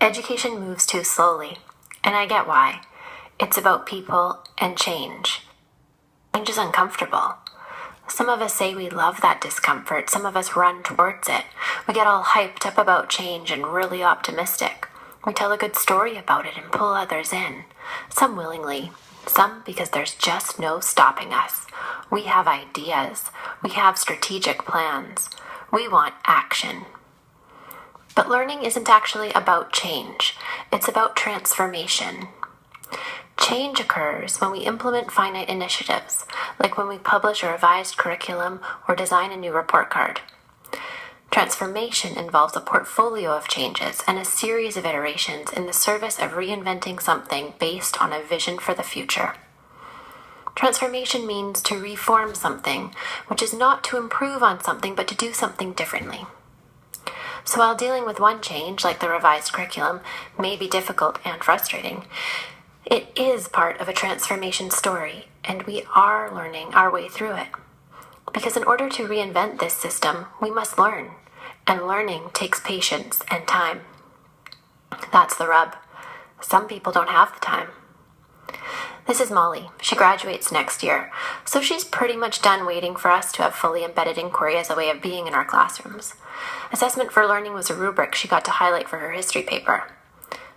Education moves too slowly, and I get why. It's about people and change. Change is uncomfortable. Some of us say we love that discomfort. Some of us run towards it. We get all hyped up about change and really optimistic. We tell a good story about it and pull others in. Some willingly, some because there's just no stopping us. We have ideas. We have strategic plans. We want action. But learning isn't actually about change. It's about transformation. Change occurs when we implement finite initiatives, like when we publish a revised curriculum or design a new report card. Transformation involves a portfolio of changes and a series of iterations in the service of reinventing something based on a vision for the future. Transformation means to reform something, which is not to improve on something, but to do something differently. So while dealing with one change, like the revised curriculum, may be difficult and frustrating, it is part of a transformation story, and we are learning our way through it. Because in order to reinvent this system, we must learn, and learning takes patience and time. That's the rub. Some people don't have the time. This is Molly. She graduates next year, so she's pretty much done waiting for us to have fully embedded inquiry as a way of being in our classrooms. Assessment for learning was a rubric she got to highlight for her history paper.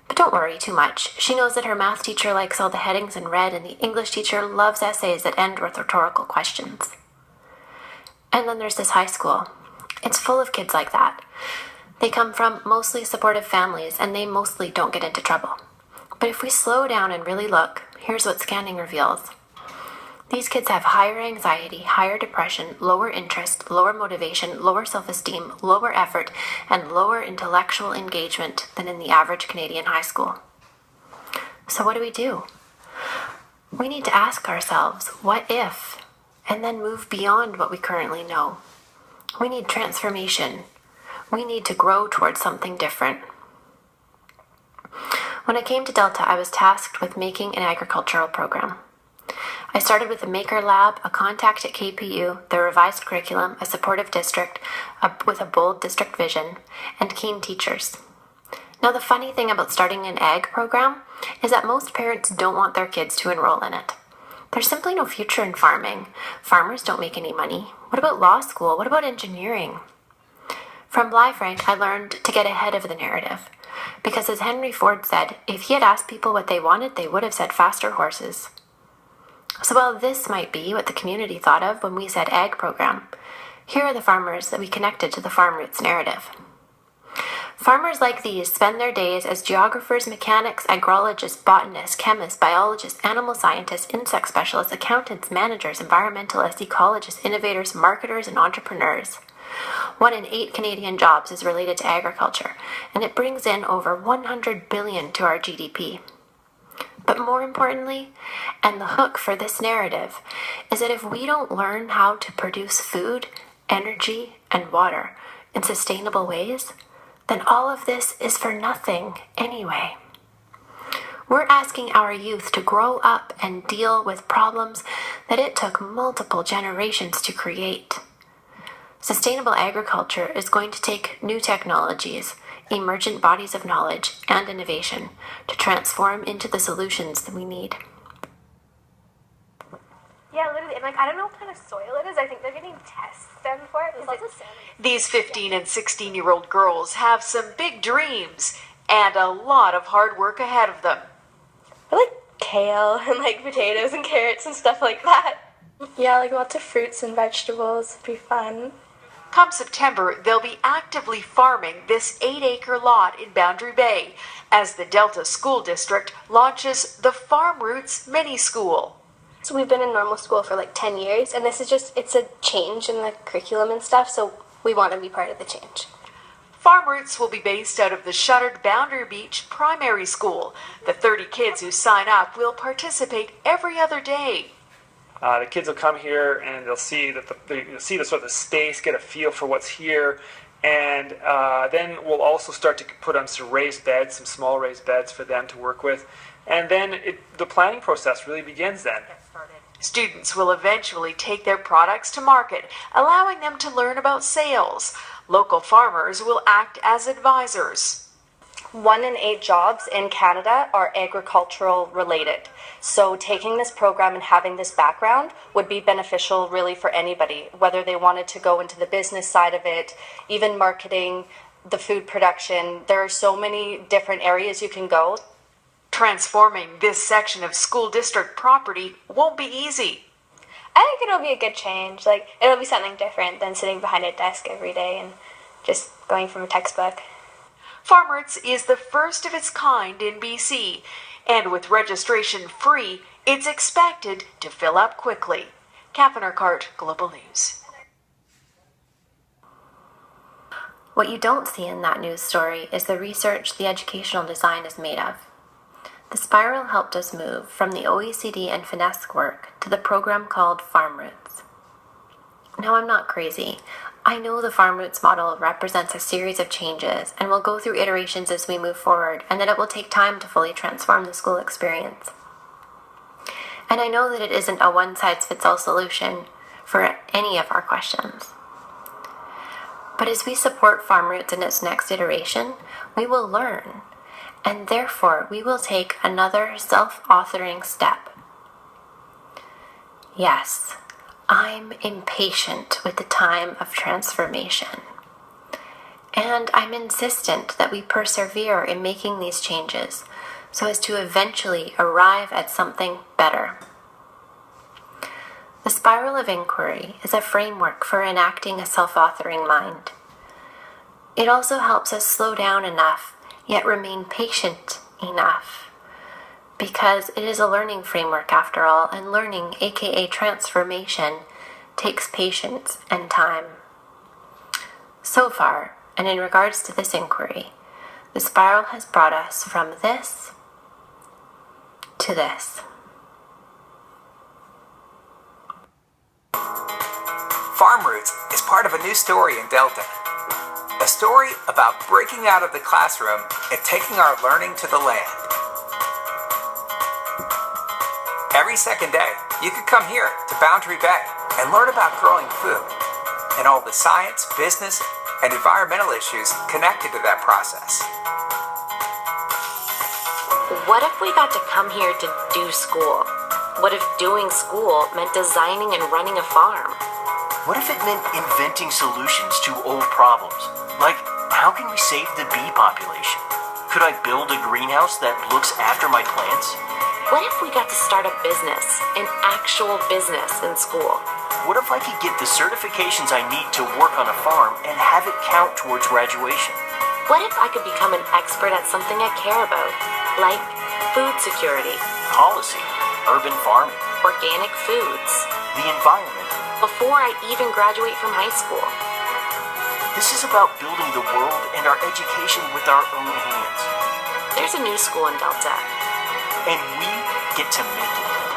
But don't worry too much. She knows that her math teacher likes all the headings in red, and the English teacher loves essays that end with rhetorical questions. And then there's this high school. It's full of kids like that. They come from mostly supportive families, and they mostly don't get into trouble. But if we slow down and really look, here's what scanning reveals. These kids have higher anxiety, higher depression, lower interest, lower motivation, lower self-esteem, lower effort, and lower intellectual engagement than in the average Canadian high school. So what do? We need to ask ourselves, what if? And then move beyond what we currently know. We need transformation. We need to grow towards something different. When I came to Delta, I was tasked with making an agricultural program. I started with a maker lab, a contact at KPU, the revised curriculum, a supportive district with a bold district vision, and keen teachers. Now, the funny thing about starting an ag program is that most parents don't want their kids to enroll in it. There's simply no future in farming. Farmers don't make any money. What about law school? What about engineering? From Blyfrank, I learned to get ahead of the narrative. Because as Henry Ford said, if he had asked people what they wanted, they would have said faster horses. So while this might be what the community thought of when we said ag program, here are the farmers that we connected to the farm roots narrative. Farmers like these spend their days as geographers, mechanics, agrologists, botanists, chemists, biologists, animal scientists, insect specialists, accountants, managers, environmentalists, ecologists, innovators, marketers, and entrepreneurs. 1 in 8 Canadian jobs is related to agriculture, and it brings in over $100 billion to our GDP. But more importantly, and the hook for this narrative, is that if we don't learn how to produce food, energy, and water in sustainable ways, then all of this is for nothing anyway. We're asking our youth to grow up and deal with problems that it took multiple generations to create. Sustainable agriculture is going to take new technologies, emergent bodies of knowledge, and innovation to transform into the solutions that we need. Yeah, literally, and I don't know what kind of soil it is. I think they're getting tests done for it. These 15 and 16-year-old girls have some big dreams and a lot of hard work ahead of them. I like kale and potatoes and carrots and stuff like that. Yeah, lots of fruits and vegetables. It'd be fun. Come September, they'll be actively farming this 8-acre lot in Boundary Bay as the Delta School District launches the Farm Roots Mini School. So we've been in normal school for 10 years, and this is it's a change in the curriculum and stuff, so we want to be part of the change. Farm Roots will be based out of the shuttered Boundary Beach Primary School. The 30 kids who sign up will participate every other day. The kids will come here and they'll see the sort of the space, get a feel for what's here, and then we'll also start to put on some raised beds, some small raised beds for them to work with, and then the planning process really begins then. Students will eventually take their products to market, allowing them to learn about sales. Local farmers will act as advisors. 1 in 8 jobs in Canada are agricultural related. So taking this program and having this background would be beneficial really for anybody, whether they wanted to go into the business side of it, even marketing, the food production. There are so many different areas you can go. Transforming this section of school district property won't be easy. I think it'll be a good change. Like, it'll be something different than sitting behind a desk every day and just going from a textbook. Farm Roots is the first of its kind in BC, and with registration free, it's expected to fill up quickly. Catherine Urquhart, Global News. What you don't see in that news story is the research the educational design is made of. The spiral helped us move from the OECD and FINESC work to the program called Farm Roots. Now, I'm not crazy. I know the Farm Roots model represents a series of changes and will go through iterations as we move forward, and that it will take time to fully transform the school experience. And I know that it isn't a one-size-fits-all solution for any of our questions. But as we support Farm Roots in its next iteration, we will learn, and therefore we will take another self-authoring step. Yes, I'm impatient with the time of transformation. And I'm insistent that we persevere in making these changes so as to eventually arrive at something better. The spiral of inquiry is a framework for enacting a self-authoring mind. It also helps us slow down enough, yet remain patient enough, because it is a learning framework after all, and learning, aka transformation, takes patience and time. So far, and in regards to this inquiry, the spiral has brought us from this to this. Farm Roots is part of a new story in Delta. A story about breaking out of the classroom and taking our learning to the land. Every second day, you could come here to Boundary Bay and learn about growing food and all the science, business, and environmental issues connected to that process. What if we got to come here to do school? What if doing school meant designing and running a farm? What if it meant inventing solutions to old problems? Like, how can we save the bee population? Could I build a greenhouse that looks after my plants? What if we got to start a business, an actual business in school? What if I could get the certifications I need to work on a farm and have it count towards graduation? What if I could become an expert at something I care about, like food security, Policy, urban farming, organic foods, the environment. before I even graduate from high school? This is about building the world and our education with our own hands. There's a new school in Delta. And we get to make it.